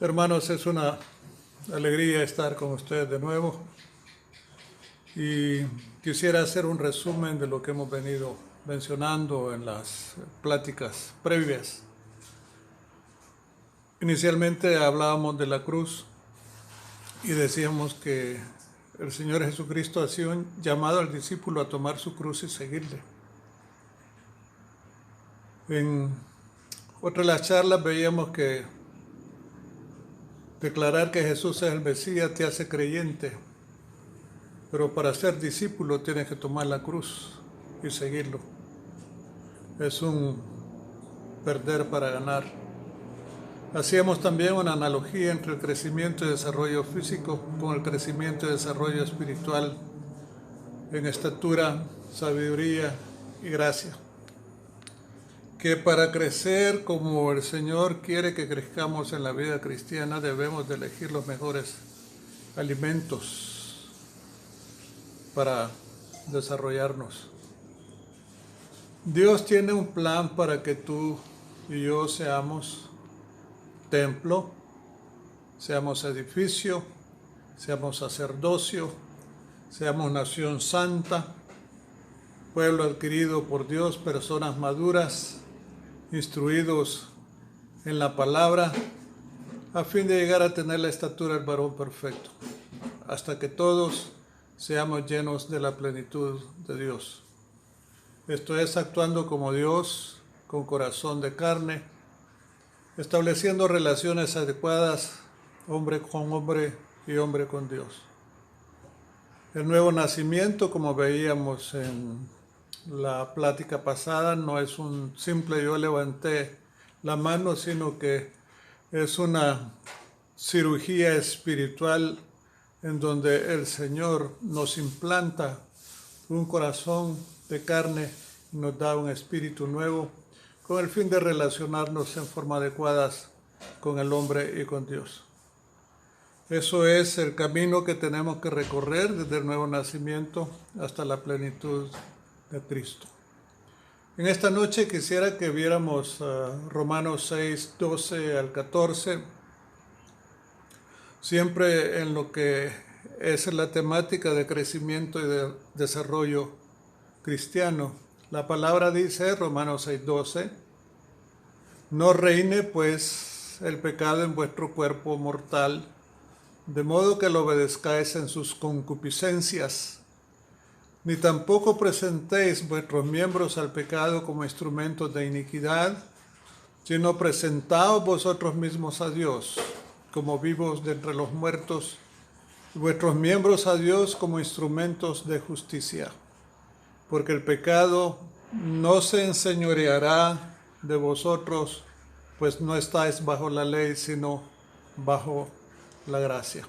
Hermanos, es una alegría estar con ustedes de nuevo y quisiera hacer un resumen de lo que hemos venido mencionando en las pláticas previas. Inicialmente hablábamos de la cruz y decíamos que el Señor Jesucristo hacía un llamado al discípulo a tomar su cruz y seguirle. En otra de las charlas veíamos que declarar que Jesús es el Mesías te hace creyente, pero para ser discípulo tienes que tomar la cruz y seguirlo. Es un perder para ganar. Hacíamos también una analogía entre el crecimiento y desarrollo físico con el crecimiento y desarrollo espiritual en estatura, sabiduría y gracia. Que para crecer como el Señor quiere que crezcamos en la vida cristiana debemos de elegir los mejores alimentos para desarrollarnos. Dios tiene un plan para que tú y yo seamos templo, seamos edificio, seamos sacerdocio, seamos nación santa, pueblo adquirido por Dios, personas maduras, instruidos en la palabra, a fin de llegar a tener la estatura del varón perfecto, hasta que todos seamos llenos de la plenitud de Dios. Esto es actuando como Dios, con corazón de carne, estableciendo relaciones adecuadas, hombre con hombre y hombre con Dios. El nuevo nacimiento, como veíamos en la plática pasada, no es un simple yo levanté la mano, sino que es una cirugía espiritual en donde el Señor nos implanta un corazón de carne y nos da un espíritu nuevo con el fin de relacionarnos en forma adecuada con el hombre y con Dios. Eso es el camino que tenemos que recorrer desde el nuevo nacimiento hasta la plenitud de Cristo. En esta noche quisiera que viéramos Romanos 6, 12 al 14, siempre en lo que es la temática de crecimiento y de desarrollo cristiano. La palabra dice, Romanos 6, 12, no reine pues el pecado en vuestro cuerpo mortal, de modo que lo obedezcáis en sus concupiscencias, ni tampoco presentéis vuestros miembros al pecado como instrumentos de iniquidad, sino presentaos vosotros mismos a Dios como vivos de entre los muertos, y vuestros miembros a Dios como instrumentos de justicia. Porque el pecado no se enseñoreará de vosotros, pues no estáis bajo la ley, sino bajo la gracia.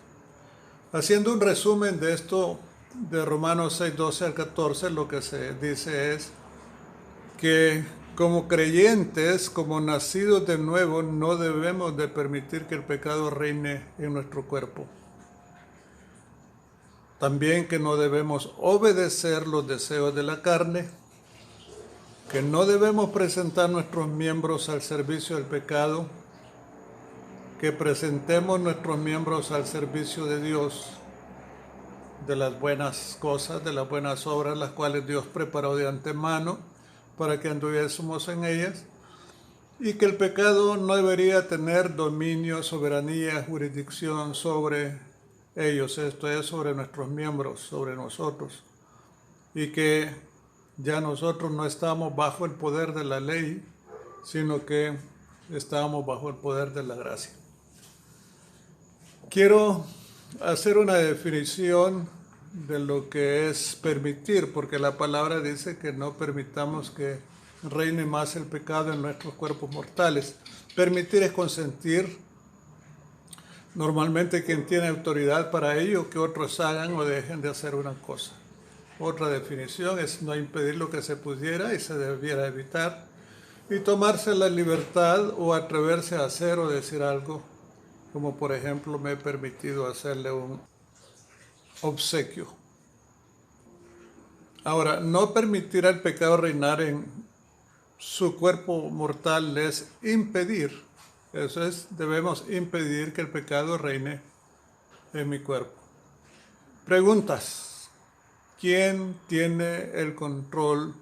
Haciendo un resumen de esto, de Romanos 6, 12 al 14, lo que se dice es que como creyentes, como nacidos de nuevo, no debemos de permitir que el pecado reine en nuestro cuerpo. También que no debemos obedecer los deseos de la carne, que no debemos presentar nuestros miembros al servicio del pecado, que presentemos nuestros miembros al servicio de Dios, de las buenas cosas, de las buenas obras, las cuales Dios preparó de antemano para que anduviésemos en ellas, y que el pecado no debería tener dominio, soberanía, jurisdicción sobre ellos, esto es, sobre nuestros miembros, sobre nosotros, y que ya nosotros no estamos bajo el poder de la ley, sino que estamos bajo el poder de la gracia. Quiero hacer una definición de lo que es permitir, porque la palabra dice que no permitamos que reine más el pecado en nuestros cuerpos mortales. Permitir es consentir. Normalmente quien tiene autoridad para ello, que otros hagan o dejen de hacer una cosa. Otra definición es no impedir lo que se pudiera y se debiera evitar, y tomarse la libertad o atreverse a hacer o decir algo, como por ejemplo me he permitido hacerle un obsequio. Ahora, no permitir al pecado reinar en su cuerpo mortal es impedir Eso es, debemos impedir que el pecado reine en mi cuerpo. Preguntas. ¿Quién tiene el control?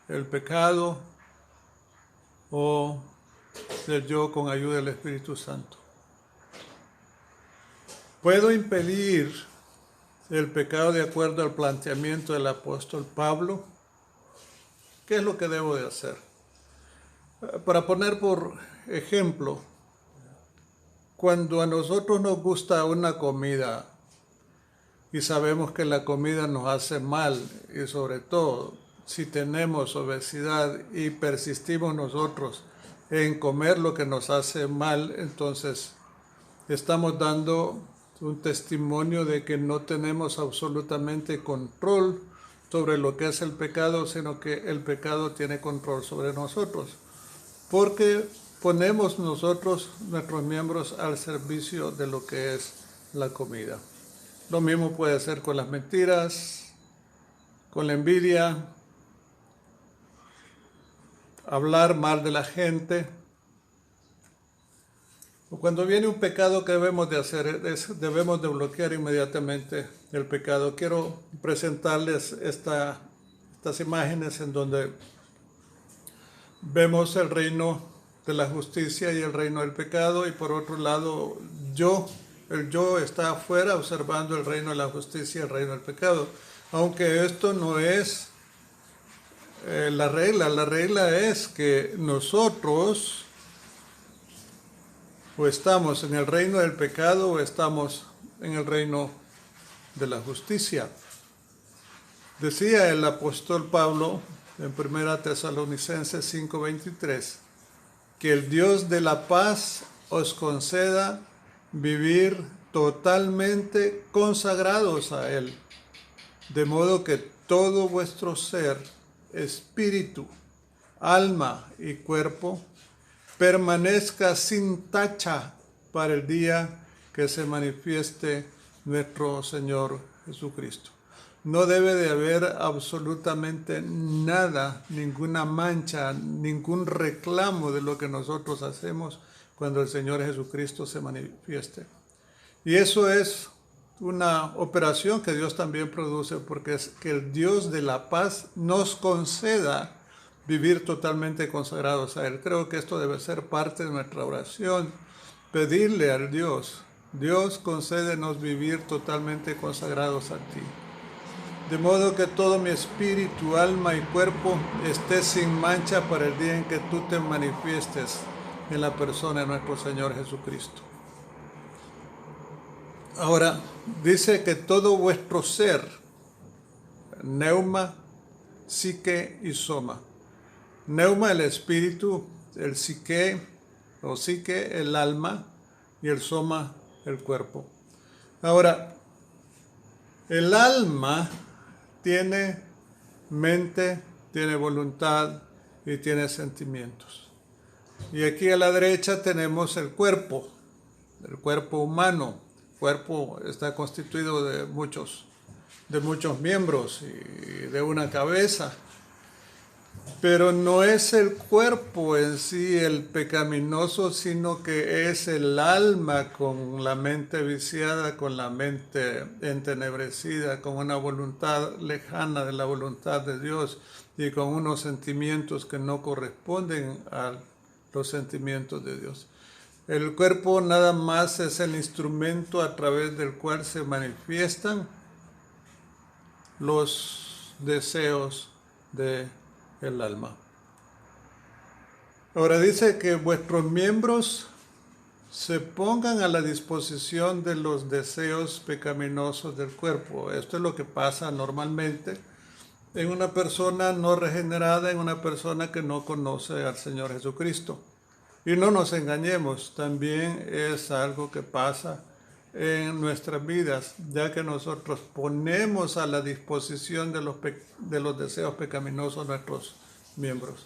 ¿El pecado o el yo con ayuda del Espíritu Santo? ¿Puedo impedir el pecado de acuerdo al planteamiento del apóstol Pablo? ¿Qué es lo que debo de hacer? Para poner por ejemplo, cuando a nosotros nos gusta una comida y sabemos que la comida nos hace mal, y sobre todo si tenemos obesidad y persistimos nosotros en comer lo que nos hace mal, entonces estamos dando un testimonio de que no tenemos absolutamente control sobre lo que es el pecado, sino que el pecado tiene control sobre nosotros, porque ponemos nosotros nuestros miembros al servicio de lo que es la comida. Lo mismo puede ser con las mentiras, con la envidia, hablar mal de la gente. Cuando viene un pecado que debemos de hacer, debemos de bloquear inmediatamente el pecado. Quiero presentarles estas imágenes en donde vemos el reino de la justicia y el reino del pecado, y por otro lado el yo está afuera observando el reino de la justicia y el reino del pecado. Aunque esto no es la regla es que nosotros o estamos en el reino del pecado o estamos en el reino de la justicia. Decía el apóstol Pablo en 1 Tesalonicenses 5:23 que el Dios de la paz os conceda vivir totalmente consagrados a Él, de modo que todo vuestro ser, espíritu, alma y cuerpo permanezca sin tacha para el día que se manifieste nuestro Señor Jesucristo. No debe de haber absolutamente nada, ninguna mancha, ningún reclamo de lo que nosotros hacemos cuando el Señor Jesucristo se manifieste. Y eso es una operación que Dios también produce, porque es que el Dios de la paz nos conceda vivir totalmente consagrados a Él. Creo que esto debe ser parte de nuestra oración, pedirle al Dios, concédenos vivir totalmente consagrados a ti, de modo que todo mi espíritu, alma y cuerpo esté sin mancha para el día en que tú te manifiestes en la persona de nuestro Señor Jesucristo. Ahora, dice que todo vuestro ser, neuma, psique y soma. Neuma, el espíritu, el psique el alma, y el soma, el cuerpo. Ahora, el alma tiene mente, tiene voluntad y tiene sentimientos. Y aquí a la derecha tenemos el cuerpo humano. El cuerpo está constituido de muchos miembros y de una cabeza. Pero no es el cuerpo en sí el pecaminoso, sino que es el alma con la mente viciada, con la mente entenebrecida, con una voluntad lejana de la voluntad de Dios y con unos sentimientos que no corresponden a los sentimientos de Dios. El cuerpo nada más es el instrumento a través del cual se manifiestan los deseos del alma. Ahora dice que vuestros miembros se pongan a la disposición de los deseos pecaminosos del cuerpo. Esto es lo que pasa normalmente en una persona no regenerada, en una persona que no conoce al Señor Jesucristo. Y no nos engañemos, también es algo que pasa en nuestras vidas, ya que nosotros ponemos a la disposición de los deseos pecaminosos nuestros miembros.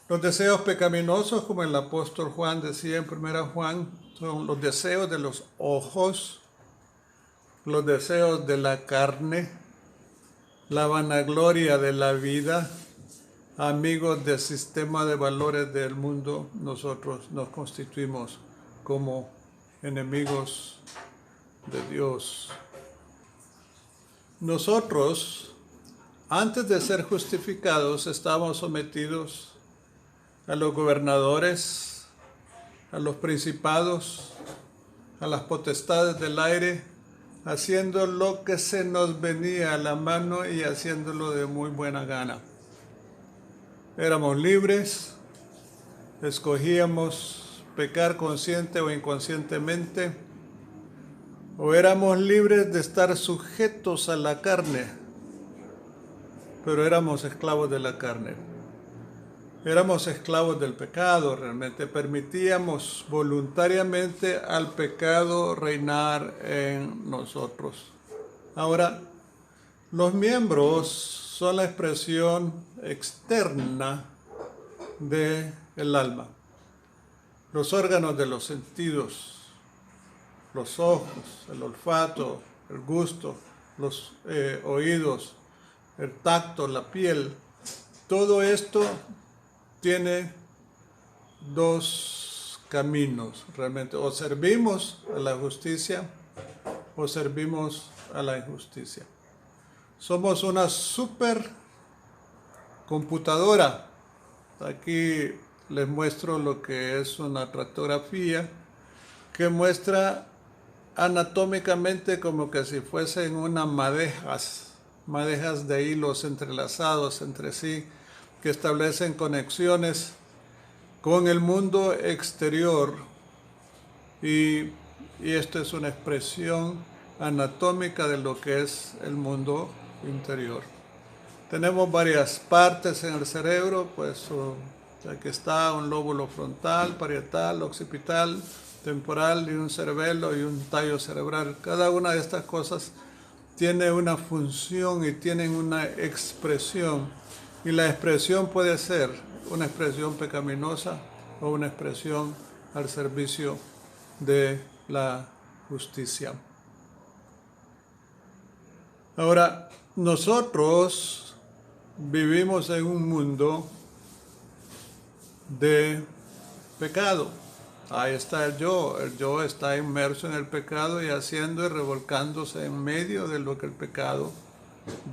Los deseos pecaminosos, como el apóstol Juan decía en 1 Juan, son los deseos de los ojos, los deseos de la carne, la vanagloria de la vida, amigos del sistema de valores del mundo, nosotros nos constituimos como enemigos de Dios. Nosotros, antes de ser justificados, estábamos sometidos a los gobernadores, a los principados, a las potestades del aire, haciendo lo que se nos venía a la mano y haciéndolo de muy buena gana. Éramos libres, escogíamos pecar consciente o inconscientemente, o éramos libres de estar sujetos a la carne, pero éramos esclavos de la carne. Éramos esclavos del pecado, realmente permitíamos voluntariamente al pecado reinar en nosotros. Ahora, los miembros son la expresión externa del alma. Los órganos de los sentidos, los ojos, el olfato, el gusto, los oídos, el tacto, la piel, todo esto tiene dos caminos realmente, o servimos a la justicia o servimos a la injusticia. Somos una super computadora. Aquí les muestro lo que es una tractografía que muestra anatómicamente como que si fuesen unas madejas de hilos entrelazados entre sí, que establecen conexiones con el mundo exterior, y esto es una expresión anatómica de lo que es el mundo interior. Tenemos varias partes en el cerebro, pues aquí está un lóbulo frontal, parietal, occipital, temporal, y un cerebelo y un tallo cerebral. Cada una de estas cosas tiene una función y tienen una expresión. Y la expresión puede ser una expresión pecaminosa o una expresión al servicio de la justicia. Ahora, nosotros vivimos en un mundo de pecado. Ahí está el yo está inmerso en el pecado y haciendo y revolcándose en medio de lo que el pecado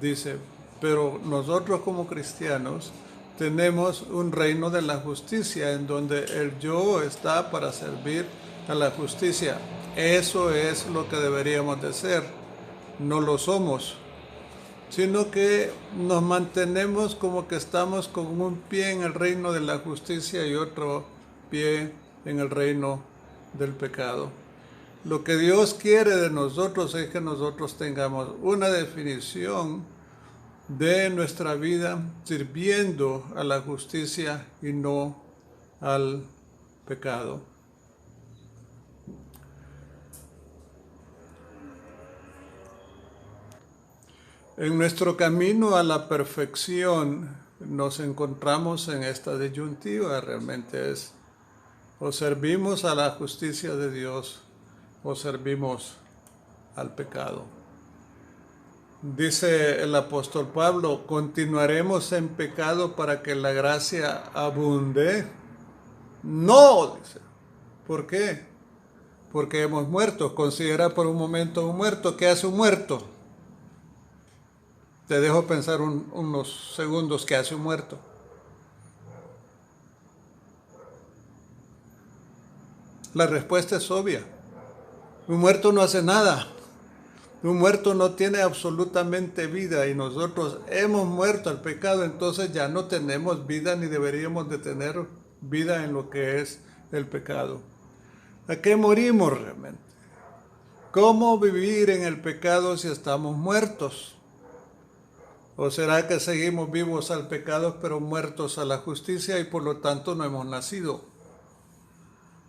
dice. Pero nosotros como cristianos tenemos un reino de la justicia en donde el yo está para servir a la justicia. Eso es lo que deberíamos de ser. No lo somos, sino que nos mantenemos como que estamos con un pie en el reino de la justicia y otro pie en el reino del pecado. Lo que Dios quiere de nosotros es que nosotros tengamos una definición de nuestra vida sirviendo a la justicia y no al pecado. En nuestro camino a la perfección nos encontramos en esta disyuntiva. Realmente es: o servimos a la justicia de Dios o servimos al pecado. Dice el apóstol Pablo: ¿continuaremos en pecado para que la gracia abunde? No, dice. ¿Por qué? Porque hemos muerto. Considera por un momento un muerto. ¿Qué hace un muerto? Te dejo pensar unos segundos. ¿Qué hace un muerto? La respuesta es obvia. Un muerto no hace nada. Un muerto no tiene absolutamente vida, y nosotros hemos muerto al pecado, entonces ya no tenemos vida ni deberíamos de tener vida en lo que es el pecado. ¿A qué morimos realmente? ¿Cómo vivir en el pecado si estamos muertos? ¿O será que seguimos vivos al pecado pero muertos a la justicia y por lo tanto no hemos nacido?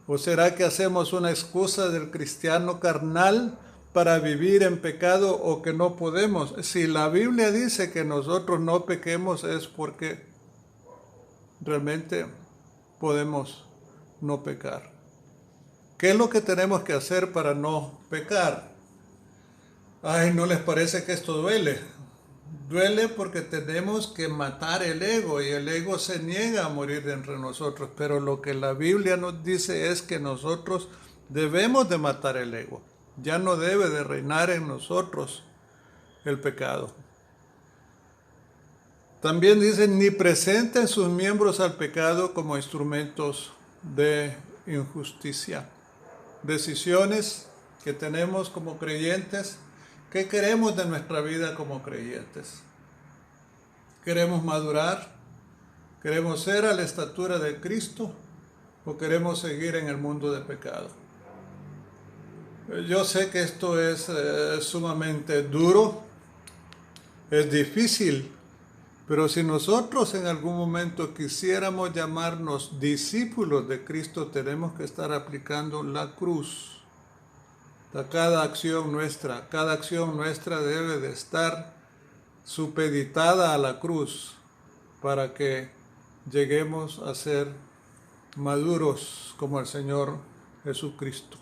¿O será que hacemos una excusa del cristiano carnal para vivir en pecado, o que no podemos? Si la Biblia dice que nosotros no pequemos, es porque realmente podemos no pecar. ¿Qué es lo que tenemos que hacer para no pecar? Ay, ¿no les parece que esto duele? Duele porque tenemos que matar el ego y el ego se niega a morir entre nosotros, pero lo que la Biblia nos dice es que nosotros debemos de matar el ego. Ya no debe de reinar en nosotros el pecado. También dice, ni presenten sus miembros al pecado como instrumentos de injusticia. Decisiones que tenemos como creyentes. ¿Qué queremos de nuestra vida como creyentes? ¿Queremos madurar? ¿Queremos ser a la estatura de Cristo? ¿O queremos seguir en el mundo de pecado? Yo sé que esto es sumamente duro, es difícil, pero si nosotros en algún momento quisiéramos llamarnos discípulos de Cristo, tenemos que estar aplicando la cruz. Cada acción nuestra debe de estar supeditada a la cruz para que lleguemos a ser maduros como el Señor Jesucristo.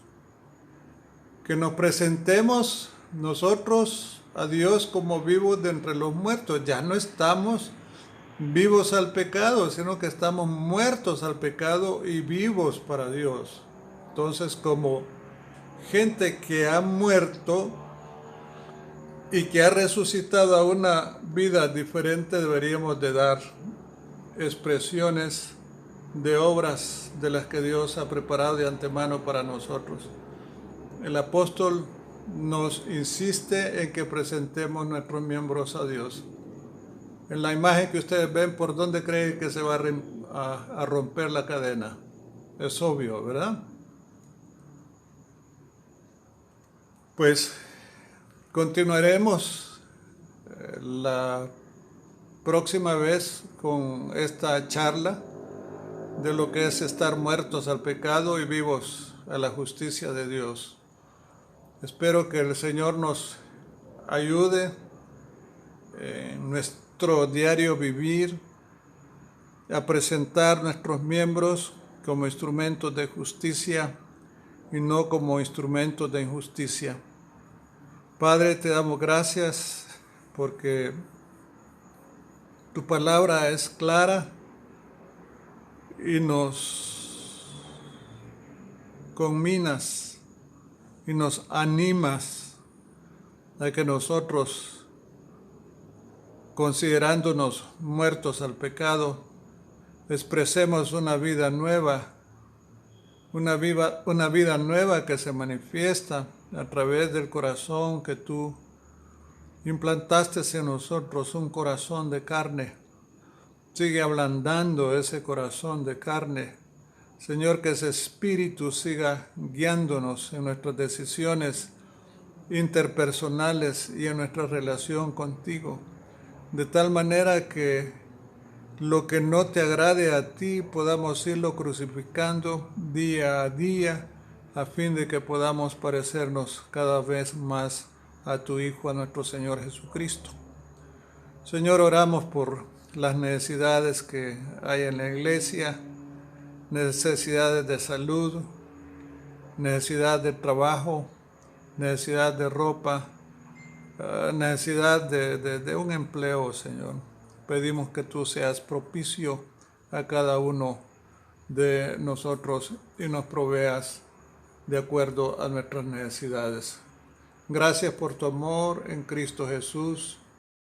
Que nos presentemos nosotros a Dios como vivos de entre los muertos. Ya no estamos vivos al pecado, sino que estamos muertos al pecado y vivos para Dios. Entonces, como gente que ha muerto y que ha resucitado a una vida diferente, deberíamos de dar expresiones de obras de las que Dios ha preparado de antemano para nosotros. El apóstol nos insiste en que presentemos nuestros miembros a Dios. En la imagen que ustedes ven, ¿por dónde creen que se va a romper la cadena? Es obvio, ¿verdad? Pues continuaremos la próxima vez con esta charla de lo que es estar muertos al pecado y vivos a la justicia de Dios. Espero que el Señor nos ayude en nuestro diario vivir a presentar nuestros miembros como instrumentos de justicia y no como instrumentos de injusticia. Padre, te damos gracias porque tu palabra es clara y nos conminas y nos animas a que nosotros, considerándonos muertos al pecado, expresemos una vida nueva, una vida nueva que se manifiesta a través del corazón que tú implantaste en nosotros, un corazón de carne. Sigue ablandando ese corazón de carne. Señor, que ese espíritu siga guiándonos en nuestras decisiones interpersonales y en nuestra relación contigo, de tal manera que lo que no te agrade a ti podamos irlo crucificando día a día, a fin de que podamos parecernos cada vez más a tu Hijo, a nuestro Señor Jesucristo. Señor, oramos por las necesidades que hay en la iglesia, necesidades de salud, necesidad de trabajo, necesidad de ropa, necesidad de un empleo, Señor. Pedimos que tú seas propicio a cada uno de nosotros y nos proveas de acuerdo a nuestras necesidades. Gracias por tu amor en Cristo Jesús.